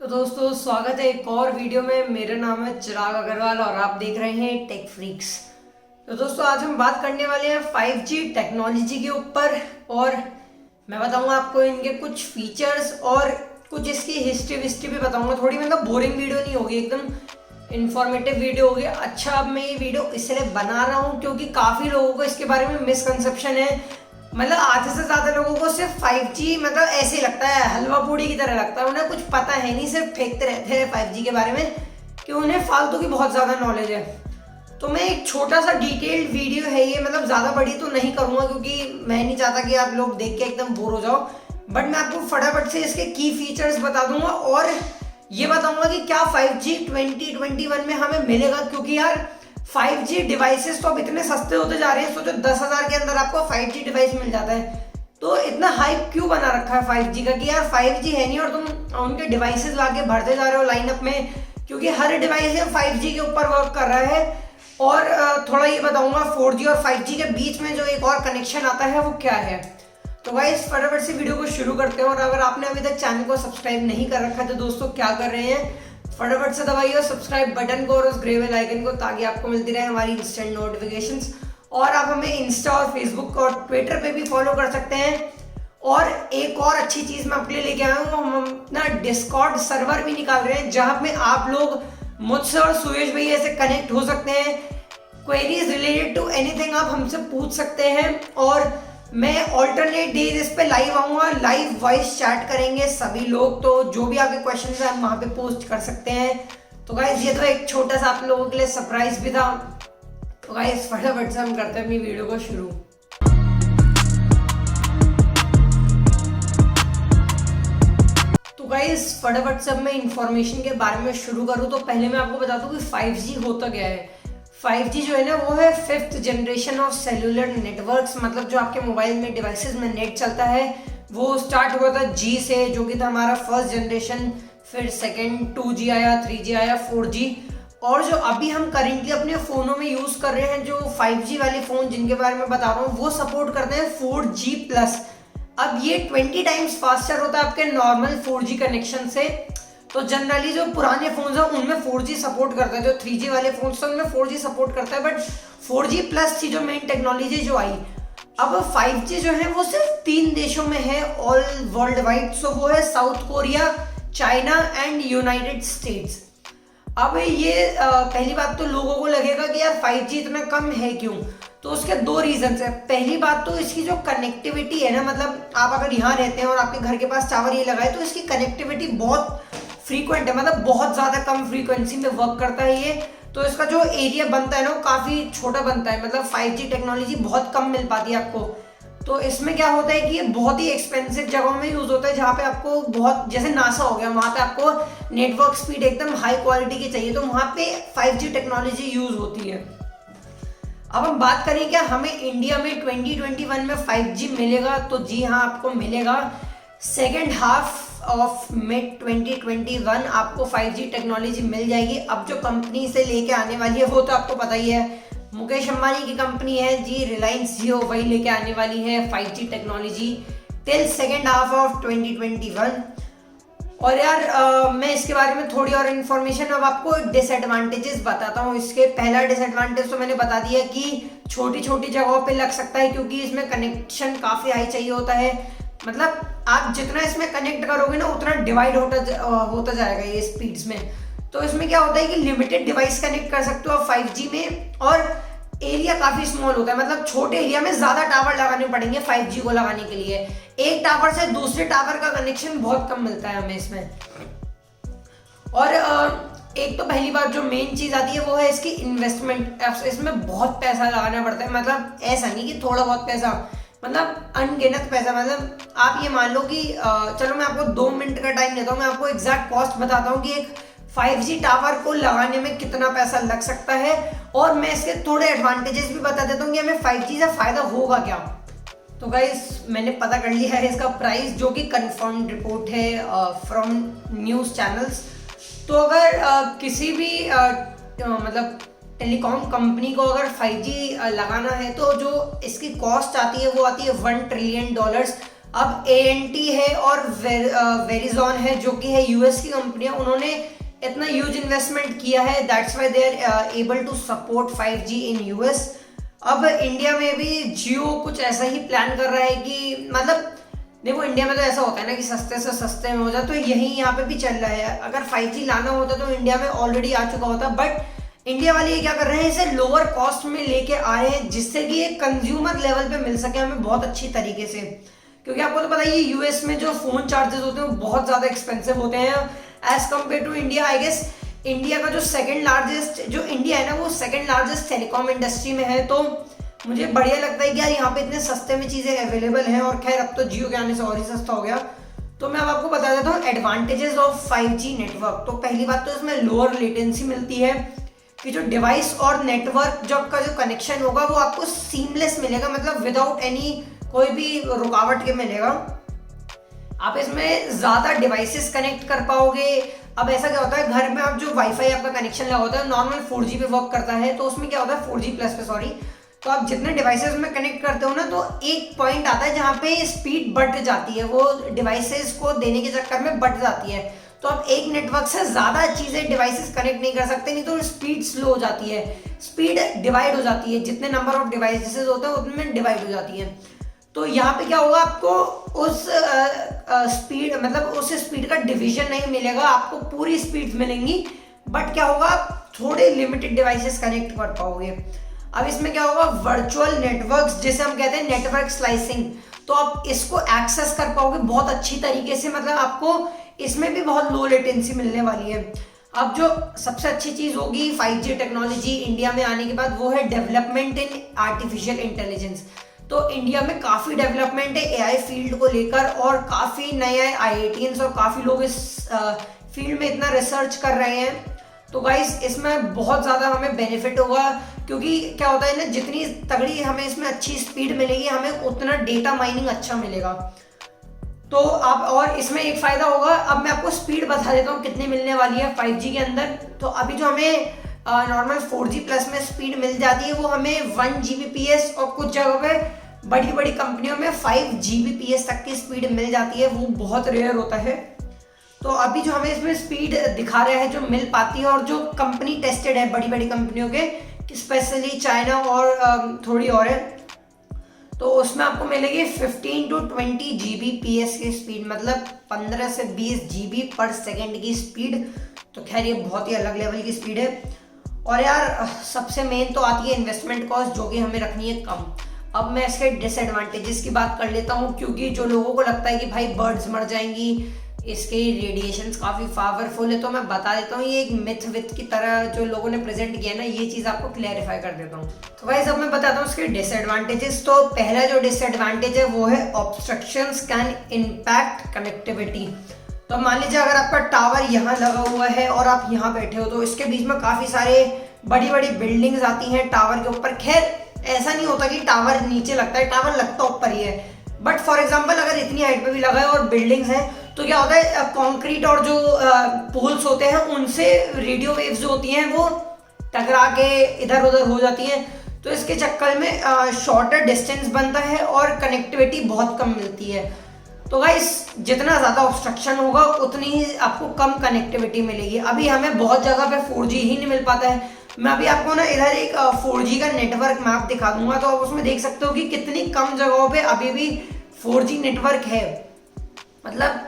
तो दोस्तों स्वागत है एक और वीडियो में। मेरा नाम है चिराग अग्रवाल और आप देख रहे हैं टेक फ्रीक्स। तो दोस्तों आज हम बात करने वाले हैं 5G टेक्नोलॉजी के ऊपर और मैं बताऊंगा आपको इनके कुछ फीचर्स और कुछ इसकी हिस्ट्री भी बताऊंगा। थोड़ी मतलब बोरिंग वीडियो नहीं होगी, एकदम इंफॉर्मेटिव वीडियो होगी। अच्छा, अब मैं ये वीडियो इसलिए बना रहा हूँ क्योंकि काफ़ी लोगों को इसके बारे में मिसकंसेप्शन है। मतलब आधे से ज्यादा लोगों को सिर्फ 5G मतलब ऐसे लगता है, हलवा पूड़ी की तरह लगता है। उन्हें कुछ पता है नहीं, सिर्फ फेंकते रहते हैं 5G के बारे में कि उन्हें फालतू की बहुत ज्यादा नॉलेज है। तो मैं एक छोटा सा डिटेल्ड वीडियो है ये, मतलब ज्यादा बड़ी तो नहीं करूंगा क्योंकि मैं नहीं चाहता कि आप लोग देख के एकदम बोर हो जाओ। बट मैं आपको फटाफट से इसके की फीचर्स बता दूंगा और ये बताऊंगा कि क्या 5G 2021 में हमें मिलेगा। क्योंकि यार 5G डिवाइसेस तो अब इतने सस्ते होते जा रहे हैं। सोचो 10,000 के अंदर आपको 5G डिवाइस मिल जाता है। तो इतना हाइप क्यों बना रखा है 5G का कि यार 5G है नहीं और तुम उनके डिवाइसेस लाके भरते जा रहे हो लाइनअप में, क्योंकि हर डिवाइस 5G के ऊपर वर्क कर रहा है। और थोड़ा ये बताऊंगा 4G और 5G के बीच में जो एक और कनेक्शन आता है वो क्या है। तो गाइस फटाफट से वीडियो को शुरू करते हैं। और अगर आपने अभी तक चैनल को सब्सक्राइब नहीं कर रखा है तो दोस्तों क्या कर रहे हैं, फटाफट से दबाइए सब्सक्राइब बटन को और उस ग्रे बेल आइकन को, ताकि आपको मिलती रहे हमारी इंस्टेंट नोटिफिकेशंस। और आप हमें इंस्टा और फेसबुक और ट्विटर पे भी फॉलो कर सकते हैं। और एक और अच्छी चीज मैं आपके लिए लेके आया हूँ, हम अपना डिस्कॉर्ड सर्वर भी निकाल रहे हैं जहाँ पे आप लोग मुझसे और सुयश भैया से कनेक्ट हो सकते हैं। क्वेरीज रिलेटेड टू एनीथिंग आप हमसे पूछ सकते हैं और मैं ऑल्टरनेट डेज इस पे लाइव आऊंगा, लाइव वॉइस चैट करेंगे सभी लोग। तो जो भी आपके क्वेश्चन है आप वहां पे पोस्ट कर सकते हैं। तो गाइस ये तो एक छोटा सा आप लोगों के लिए सरप्राइज भी था। तो गाइस फटाफट से हम करते हैं अपनी वीडियो को शुरू। तो गाइस फटाफट से अब मैं इंफॉर्मेशन के बारे में शुरू करूँ तो पहले मैं आपको बता दूं कि 5G होता क्या है। 5G जो है ना वो है 5th generation of cellular networks, मतलब जो आपके मोबाइल में डिवाइसेस में नेट चलता है वो स्टार्ट हुआ था G से, जो कि था हमारा फर्स्ट जनरेशन। फिर सेकंड 2G आया, 3G आया, 4G। और जो अभी हम करेंटली अपने फ़ोनों में यूज़ कर रहे हैं जो 5G वाले फ़ोन जिनके बारे में बता रहा हूँ वो सपोर्ट करते हैं 4G+। अब ये 20 टाइम्स फास्टर होता है आपके नॉर्मल 4G कनेक्शन से। तो जनरली जो पुराने फोन्स हैं उनमें 4G सपोर्ट करता है, जो 3G वाले फोन्स हैं उनमें 4G सपोर्ट करता है। बट 4G+ थी जो मेन टेक्नोलॉजी जो आई। अब 5G जो है वो सिर्फ 3 देशों में है ऑल वर्ल्ड वाइड। सो वो है south Korea, China and United states. अब ये पहली बात तो लोगों को लगेगा कि यार 5G इतना कम है क्यों, तो उसके 2 रीजन है। पहली बात तो इसकी जो कनेक्टिविटी है ना, मतलब आप अगर यहाँ रहते हैं और आपके घर के पास टावर ये लगा है तो इसकी कनेक्टिविटी बहुत फ्रीक्वेंट है, मतलब बहुत ज्यादा कम फ्रीक्वेंसी में वर्क करता है ये। तो इसका जो एरिया बनता है ना वो काफी छोटा बनता है, मतलब 5G टेक्नोलॉजी बहुत कम मिल पाती है आपको। तो इसमें क्या होता है कि ये बहुत ही एक्सपेंसिव जगहों में यूज होता है जहाँ पे आपको बहुत, जैसे नासा हो गया, वहाँ पे आपको नेटवर्क स्पीड एकदम हाई क्वालिटी की चाहिए, तो वहाँ पे 5G टेक्नोलॉजी यूज होती है। अब हम बात करें क्या हमें इंडिया में 2021 में 5G मिलेगा, तो जी हाँ आपको मिलेगा। सेकेंड हाफ ऑफ मिड 2021 आपको 5G टेक्नोलॉजी मिल जाएगी। अब जो कंपनी से लेके आने वाली है वो तो आपको पता ही है, मुकेश अंबानी की कंपनी है जी, रिलायंस जियो, वही लेके आने वाली है 5G technology till second half of 2021। और यार मैं इसके बारे में थोड़ी और इन्फॉर्मेशन अब आपको डिसएडवांटेजेस बताता हूँ इसके। पहला डिसएडवांटेज तो मैंने बता दिया कि छोटी छोटी जगहों पे लग सकता है क्योंकि इसमें कनेक्शन काफ़ी हाई चाहिए होता है। मतलब आप जितना इसमें कनेक्ट करोगे ना उतना डिवाइड होता जाएगा ये स्पीड्स में। तो इसमें क्या होता है कि लिमिटेड डिवाइस कनेक्ट कर सकते हो आप 5G में, और एरिया काफी स्मॉल होता है, मतलब छोटे एरिया में ज्यादा टावर लगाने पड़ेंगे 5G को लगाने के लिए। एक टावर से दूसरे टावर का कनेक्शन बहुत कम मिलता है हमें इसमें। और एक तो पहली बात जो मेन चीज आती है वो है इसकी इन्वेस्टमेंट। इसमें बहुत पैसा लगाना पड़ता है, मतलब ऐसा नहीं कि थोड़ा बहुत पैसा, मतलब अनगिनत पैसा। मतलब आप ये मान लो कि चलो मैं आपको 2 मिनट का टाइम देता हूँ, मैं आपको एग्जैक्ट कॉस्ट बताता हूँ कि एक 5G टावर को लगाने में कितना पैसा लग सकता है। और मैं इसके थोड़े एडवांटेजेस भी बता देता हूँ कि हमें 5G से फायदा होगा क्या। तो गाइस मैंने पता कर लिया है इसका प्राइस, जो कि कंफर्म रिपोर्ट है फ्रॉम न्यूज़ चैनल्स। तो अगर किसी भी मतलब टेलीकॉम कंपनी को अगर 5G लगाना है तो जो इसकी कॉस्ट आती है वो आती है $1 ट्रिलियन अब ANT है और वेरिजॉन है जो कि है यूएस की कंपनियां, उन्होंने इतना ह्यूज इन्वेस्टमेंट किया है, that's why they are able to support 5G in US. अब इंडिया में भी जियो कुछ ऐसा ही प्लान कर रहा है कि मतलब देखो इंडिया में तो ऐसा होता है ना कि सस्ते से सस्ते में हो जाए, तो यही यहाँ पे भी चल रहा है। अगर 5G लाना होता तो इंडिया में ऑलरेडी आ चुका होता, बट इंडिया वाले ये क्या कर रहे हैं, इसे लोअर कॉस्ट में लेके आए हैं जिससे कि ये कंज्यूमर लेवल पे मिल सके हमें बहुत अच्छी तरीके से। क्योंकि आपको तो पता ही है यूएस में जो फोन चार्जेस होते हैं वो बहुत ज्यादा एक्सपेंसिव होते हैं as compare to India. I guess India का जो सेकंड लार्जेस्ट जो इंडिया है ना वो सेकंड लार्जेस्ट टेलीकॉम इंडस्ट्री में है, तो मुझे बढ़िया लगता है कि यार यहाँ पे इतने सस्ते में चीजें अवेलेबल हैं। और खैर अब तो जियो के आने से और ही सस्ता हो गया। तो मैं अब आपको बता देता हूँ एडवांटेजेस ऑफ 5G नेटवर्क। तो पहली बात तो इसमें लोअर लेटेंसी मिलती है कि जो डिवाइस और नेटवर्क जब का जो कनेक्शन होगा वो आपको सीमलेस मिलेगा, मतलब विदाउट एनी कोई भी रुकावट के मिलेगा। आप इसमें ज्यादा डिवाइसेस कनेक्ट कर पाओगे। अब ऐसा क्या होता है, घर में आप जो वाईफाई आपका कनेक्शन लगा होता है नॉर्मल 4G पे वर्क करता है, तो उसमें क्या होता है 4G प्लस पे सॉरी, तो आप जितने डिवाइसेस में कनेक्ट करते हो ना तो एक पॉइंट आता है जहाँ पे स्पीड बढ़ जाती है, वो डिवाइसेस को देने के चक्कर में बढ़ जाती है। तो आप एक नेटवर्क से ज्यादा चीजें डिवाइसेस कनेक्ट नहीं कर सकते, नहीं तो स्पीड स्लो हो जाती है, स्पीड डिवाइड हो जाती है, जितने नंबर ऑफ डिवाइसेस होते हैं उतने डिवाइड हो जाती है। तो यहाँ पे क्या होगा, आपको उस स्पीड मतलब उस स्पीड का डिवीजन नहीं मिलेगा, आपको पूरी स्पीड मिलेंगी, बट क्या होगा आप थोड़े लिमिटेड डिवाइसेस कनेक्ट कर पाओगे। अब इसमें क्या होगा, वर्चुअल नेटवर्क्स जिसे हम कहते हैं नेटवर्क स्लाइसिंग, तो आप इसको एक्सेस कर पाओगे बहुत अच्छी तरीके से, मतलब आपको इसमें भी बहुत लो लेटेंसी मिलने वाली है। अब जो सबसे अच्छी चीज होगी 5G टेक्नोलॉजी इंडिया में आने के बाद वो है डेवलपमेंट इन आर्टिफिशियल इंटेलिजेंस। तो इंडिया में काफी डेवलपमेंट है AI फील्ड को लेकर, और काफी नए IITians और काफी लोग इस फील्ड में इतना रिसर्च कर रहे हैं। तो गाइस इसमें बहुत ज़्यादा हमें बेनिफिट होगा, क्योंकि क्या होता है ना, जितनी तगड़ी हमें इसमें अच्छी स्पीड मिलेगी हमें उतना डेटा माइनिंग अच्छा मिलेगा। तो आप और इसमें एक फ़ायदा होगा, अब मैं आपको स्पीड बता देता हूँ कितनी मिलने वाली है 5G के अंदर। तो अभी जो हमें नॉर्मल 4G प्लस में स्पीड मिल जाती है वो हमें 1 Gbps और कुछ जगह पे बड़ी बड़ी कंपनियों में 5 Gbps तक की स्पीड मिल जाती है, वो बहुत रेयर होता है। तो अभी जो हमें इसमें स्पीड दिखा रहा है जो मिल पाती है और जो कंपनी टेस्टेड है बड़ी बड़ी कंपनियों के, स्पेशली चाइना और थोड़ी और है, तो उसमें आपको मिलेगी 15 to 20 Gbps की स्पीड, मतलब 15 से 20 GB पर सेकेंड की स्पीड। तो खैर ये बहुत ही अलग लेवल की स्पीड है। और यार सबसे मेन तो आती है इन्वेस्टमेंट कॉस्ट, जो कि हमें रखनी है कम। अब मैं इसके डिसएडवांटेजेस की बात कर लेता हूँ, क्योंकि जो लोगों को लगता है कि भाई बर्ड्स मर जाएंगी, इसके रेडिएशंस काफ़ी पावरफुल है, तो मैं बता देता हूँ ये एक मिथ विथ की तरह जो लोगों ने प्रेजेंट किया ना, ये चीज़ आपको क्लैरिफाई कर देता हूँ। तो गाइस अब मैं बताता हूँ इसके डिसएडवांटेजेस। तो पहला जो डिसएडवांटेज है वो है ऑब्स्ट्रक्शंस कैन इम्पैक्ट कनेक्टिविटी। तो मान लीजिए अगर आपका टावर यहाँ लगा हुआ है और आप यहाँ बैठे हो, तो इसके बीच में काफ़ी सारे बड़ी बड़ी बिल्डिंग्स आती हैं टावर के ऊपर। खैर ऐसा नहीं होता कि टावर नीचे लगता है, टावर लगता ऊपर ही है, बट फॉर एग्जाम्पल अगर इतनी हाइट पे भी लगा है और बिल्डिंग्स हैं, तो क्या होता है कंक्रीट और जो पोल्स होते हैं उनसे रेडियो वेव्स जो होती हैं वो टकरा के इधर उधर हो जाती हैं, तो इसके चक्कर में शॉर्टर डिस्टेंस बनता है और कनेक्टिविटी बहुत कम मिलती है। तो गाइस जितना ज़्यादा ऑब्स्ट्रक्शन होगा उतनी ही आपको कम कनेक्टिविटी मिलेगी। अभी हमें बहुत जगह पे 4G ही नहीं मिल पाता है। मैं अभी आपको ना इधर एक 4G का नेटवर्क मैप दिखा दूंगा, तो आप उसमें देख सकते हो कि कितनी कम जगहों पे अभी भी 4G नेटवर्क है। मतलब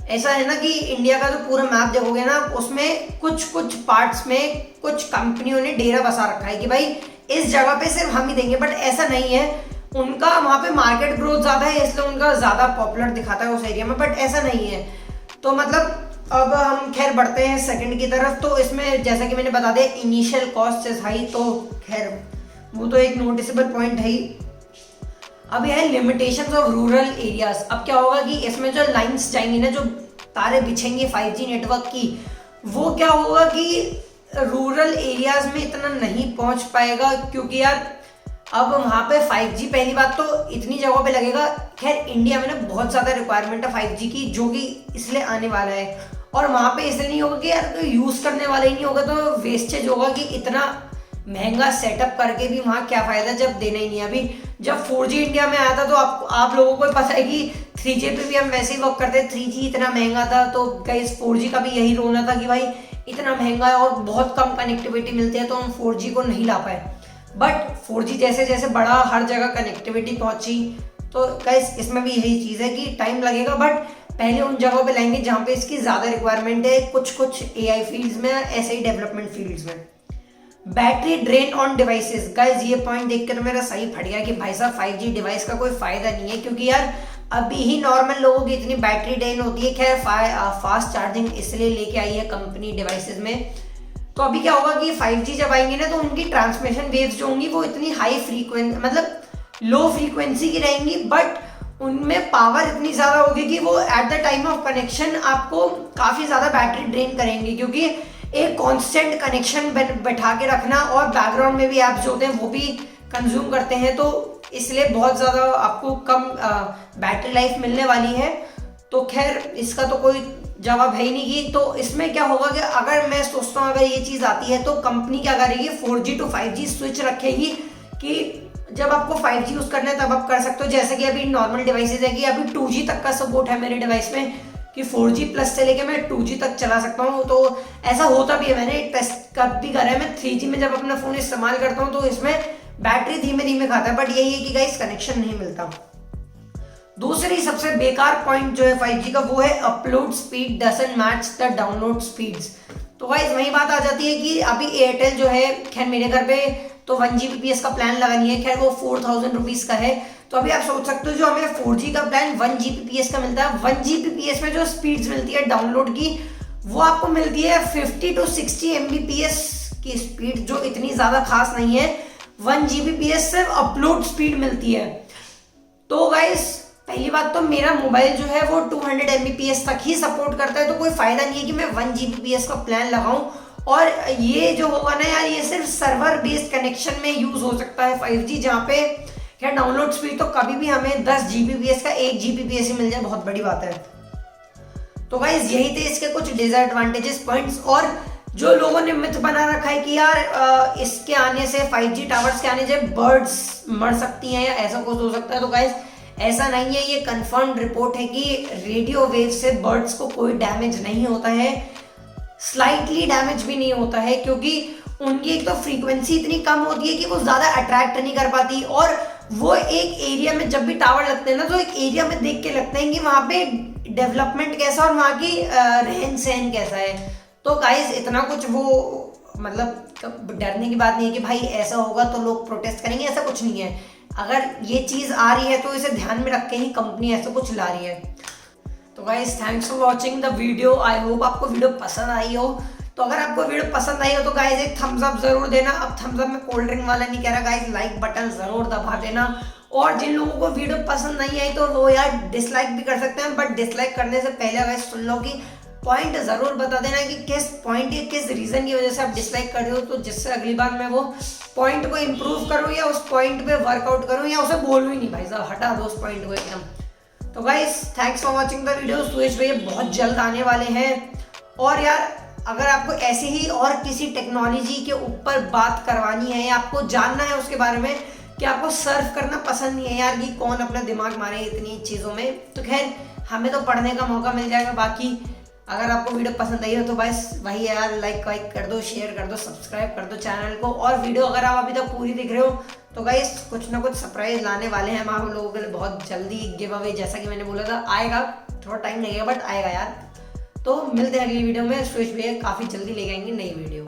ऐसा है ना कि इंडिया का जो पूरा मैप देखोगे ना, उसमें कुछ कुछ पार्ट्स में कुछ कंपनियों ने डेरा बसा रखा है कि भाई इस जगह पे सिर्फ हम ही देंगे, बट ऐसा नहीं है। उनका वहाँ पे मार्केट ग्रोथ ज़्यादा है इसलिए उनका ज़्यादा पॉपुलर दिखाता है उस एरिया में, बट ऐसा नहीं है। तो मतलब अब हम खैर बढ़ते हैं सेकंड की तरफ। तो इसमें जैसा कि मैंने बता दिया इनिशियल कॉस्ट इज हाई, तो खैर वो तो एक नोटिसेबल पॉइंट है ही। अब यह है लिमिटेशंस ऑफ रूरल एरियाज। अब क्या होगा कि इसमें जो लाइंस जाएंगी ना, जो तारे बिछेंगे 5G नेटवर्क की, वो क्या होगा कि रूरल एरियाज में इतना नहीं पहुंच पाएगा, क्योंकि यार अब वहाँ पे 5G पहली बात तो इतनी जगहों पे लगेगा। खैर इंडिया में ना बहुत ज़्यादा रिक्वायरमेंट है 5G की, जो कि इसलिए आने वाला है, और वहाँ पे इसलिए नहीं होगा कि यार यूज़ करने वाला ही नहीं होगा, तो वेस्टेज होगा कि इतना महंगा सेटअप करके भी वहाँ क्या फ़ायदा जब देना ही नहीं है। अभी जब 4G इंडिया में आया था तो आप लोगों को पता है कि 3G पे भी हम वैसे ही वर्क करते हैं। 3G इतना महंगा था तो गाइस 4G का भी यही रोना था कि भाई इतना महंगा है और बहुत कम कनेक्टिविटी मिलती है तो हम 4G को नहीं ला पाए। बट 4G जैसे जैसे बढ़ा, हर जगह कनेक्टिविटी पहुंची, तो गाइस इसमें भी यही चीज़ है कि टाइम लगेगा बट पहले उन जगहों पे लाएंगे जहाँ पे इसकी ज़्यादा रिक्वायरमेंट है, कुछ AI फील्ड्स में, ऐसे ही डेवलपमेंट फील्ड्स में। Battery drain on devices, guys ये पॉइंट देख कर मेरा सही फट गया कि भाई साहब 5G डिवाइस का कोई फायदा नहीं है, क्योंकि यार अभी ही नॉर्मल लोगों की इतनी बैटरी ड्रेन होती है। खैर फास्ट चार्जिंग इसलिए लेके आई है कंपनी डिवाइसेस में। तो अभी क्या होगा कि 5G जब आएंगे ना तो उनकी ट्रांसमिशन वेव्स जो होंगी वो इतनी हाई फ्रीक्वेंसी, मतलब लो फ्रीक्वेंसी की रहेंगी, बट उनमें पावर इतनी ज़्यादा होगी कि वो at the time of connection आपको काफ़ी ज़्यादा बैटरी ड्रेन करेंगे, क्योंकि एक कांस्टेंट कनेक्शन बैठा के रखना और बैकग्राउंड में भी ऐप्स जो होते हैं वो भी कंज्यूम करते हैं, तो इसलिए बहुत ज़्यादा आपको कम बैटरी लाइफ मिलने वाली है। तो खैर इसका तो कोई जवाब है ही नहीं कि तो इसमें क्या होगा कि अगर मैं सोचता हूँ अगर ये चीज़ आती है तो कंपनी क्या करेगी, 4G to 5G स्विच रखेगी कि जब आपको 5G यूज़ करना है तब आप कर सकते हो। जैसे कि अभी नॉर्मल डिवाइसेज है कि अभी 2G तक का सपोर्ट है मेरे डिवाइस में कि 4G प्लस से लेके मैं 2G तक चला सकता हूँ। तो ऐसा होता भी है, मैंने टेस्ट कब भी करा है। मैं 3G में जब अपना फ़ोन इस्तेमाल करता हूँ तो इसमें बैटरी धीमे धीमे खाता है, बट यही है कि गाइस कनेक्शन नहीं मिलता। दूसरी सबसे बेकार पॉइंट जो है 5G का वो है upload speed doesn't match the download speeds. तो गाइस वही बात आ जाती है कि अभी एयरटेल जो है, खैर मेरे घर पे तो 1 Gbps का प्लान लगा नहीं है, खैर वो 4000 रुपीज़ का है। तो अभी आप सोच सकते हो जो हमें 4G का प्लान 1 Gbps का मिलता है, 1 Gbps में जो स्पीड्स मिलती है डाउनलोड की वो आपको मिलती है 50 to 60 Mbps की स्पीड, जो इतनी ज़्यादा खास नहीं है। 1 Gbps सिर्फ अपलोड स्पीड मिलती है। तो गाइस पहली बात तो मेरा मोबाइल जो है वो 200 Mbps तक ही सपोर्ट करता है, तो कोई फ़ायदा नहीं है कि मैं 1 Gbps का प्लान लगाऊं। और ये जो होगा ना यार, ये सिर्फ सर्वर बेस्ड कनेक्शन में यूज़ हो सकता है 5G, जहाँ पे क्या डाउनलोड स्पीड तो कभी भी हमें 10 Gbps का 1 Gbps ही मिल जाए, बहुत बड़ी बात है। तो गाइस यही थे इसके कुछ डिसएडवांटेजेस पॉइंट्स। और जो लोगों ने मिथ बना रखा है कि यार इसके आने से 5G टावर्स के आने से बर्ड्स मर सकती हैं या ऐसा कुछ हो सकता है, तो गाइस ऐसा नहीं है। ये कंफर्म्ड रिपोर्ट है कि रेडियो वेव से बर्ड्स को कोई डैमेज नहीं होता है, स्लाइटली डैमेज भी नहीं होता है, क्योंकि उनकी एक तो फ्रीक्वेंसी इतनी कम होती है कि वो ज़्यादा अट्रैक्ट नहीं कर पाती, और वो एक एरिया में जब भी टावर लगते हैं ना तो एक एरिया में देख के लगता है कि वहाँ पे डेवलपमेंट कैसा और वहाँ की रहन सहन कैसा है। तो गाइस इतना कुछ वो मतलब डरने की बात नहीं है कि भाई ऐसा होगा तो लोग प्रोटेस्ट करेंगे, ऐसा कुछ नहीं है। अगर ये चीज़ आ रही है तो इसे ध्यान में रख के ही कंपनी ऐसा कुछ ला रही है। तो guys thanks for watching the video, I hope आपको वीडियो पसंद आई हो। तो अगर आपको वीडियो पसंद आई हो तो गाइस एक थम्स अप जरूर देना। अब थम्स अप में कोल्ड ड्रिंक वाला नहीं कह रहा गाइस, लाइक बटन जरूर दबा देना। और जिन लोगों को वीडियो पसंद नहीं आई तो वो यार डिसलाइक भी कर सकते हैं, बट डिसलाइक करने से पहले गाइस सुन लो कि पॉइंट जरूर बता देना कि किस पॉइंट या किस रीजन की वजह से आप डिसलाइक कर रहे हो, तो जिससे अगली बार मैं वो पॉइंट को इम्प्रूव करूँ या उस पॉइंट पे वर्कआउट करूँ या उसे बोलूँ ही नहीं, भाई साहब हटा दो उस पॉइंट को एकदम। तो guys thanks for watching the video. Suresh भैया बहुत जल्द आने वाले हैं। और यार अगर आपको ऐसे ही और किसी टेक्नोलॉजी के ऊपर बात करवानी है या आपको जानना है उसके बारे में कि आपको सर्फ करना पसंद नहीं है यार कि कौन अपना दिमाग मारे इतनी चीज़ों में, तो खैर हमें तो पढ़ने का मौका मिल जाएगा। बाकी अगर आपको वीडियो पसंद आई हो तो बस वही यार लाइक कर दो, शेयर कर दो, सब्सक्राइब कर दो चैनल को। और वीडियो अगर आप अभी तक पूरी देख रहे हो तो गाइस कुछ ना कुछ सरप्राइज लाने वाले हैं हम आप लोगों के लिए बहुत जल्दी। गिव अवे जैसा कि मैंने बोला था आएगा, थोड़ा टाइम लगेगा बट आएगा यार। तो मिलते हैं अगली वीडियो में। सुरेश भैया काफ़ी जल्दी लेके आएंगे नई वीडियो।